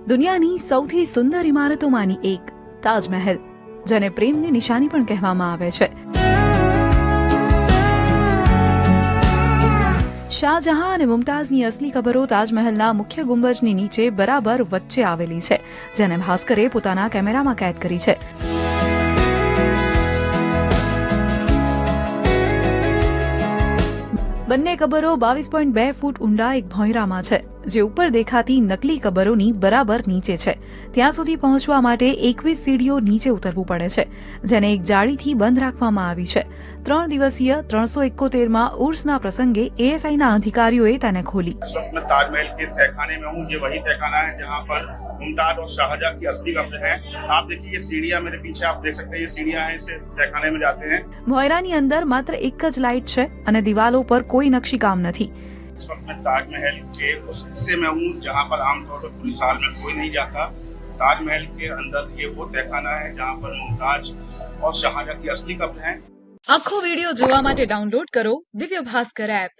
દુનિયાની સૌથી સુંદર ઇમારતોમાંની એક તાજમહેલ, જેને પ્રેમની નિશાની પણ કહેવામાં આવે છે. શાહજહાં અને મુમતાઝની અસલી કબરો તાજમહેલના મુખ્ય ગુંબજની નીચે બરાબર વચ્ચે આવેલી છે, જેને ભાસ્કરે પોતાના કેમેરામાં કેદ કરી છે. બંને કબરો 22.2 ફૂટ ઊંડા એક ભોંયરામાં છે, જે ઉપર દેખાતી નકલી કબરોની બરાબર નીચે છે. ત્યાં સુધી પહોંચવા માટે 21 સીડીઓ નીચે ઉતરવું પડે છે, જેને એક જાળીથી બંધ રાખવામાં આવી છે. 3 દિવસીય 371માં ઉર્સના પ્રસંગે એએસઆઈના અધિકારીઓએ તેને ખોલી. ताजमहल के तहखाने में हूँ। ये वही तहखाना है जहाँ पर मुमताज और शाहजहां की असली कब्र है. आप देखिए ये सीढ़ियाँ मेरे पीछे आप देख सकते हैं, ये सीढ़ियाँ हैं, इससे तहखाने में जाते हैं. ભોંયરાની અંદર માત્ર એક જ લાઇટ છે અને દિવાલો પર કોઈ નકશીકામ નથી. इस वक्त मैं ताजमहल के उस हिस्से में हूँ जहाँ पर आमतौर पर पूरी साल में कोई नहीं जाता. ताजमहल के अंदर ये वो तहखाना है जहाँ पर मुमताज और शाहजहां की असली कब्र है. આખો વિડિયો જોવા માટે ડાઉનલોડ કરો દિવ્ય ભાસ્કર એપ.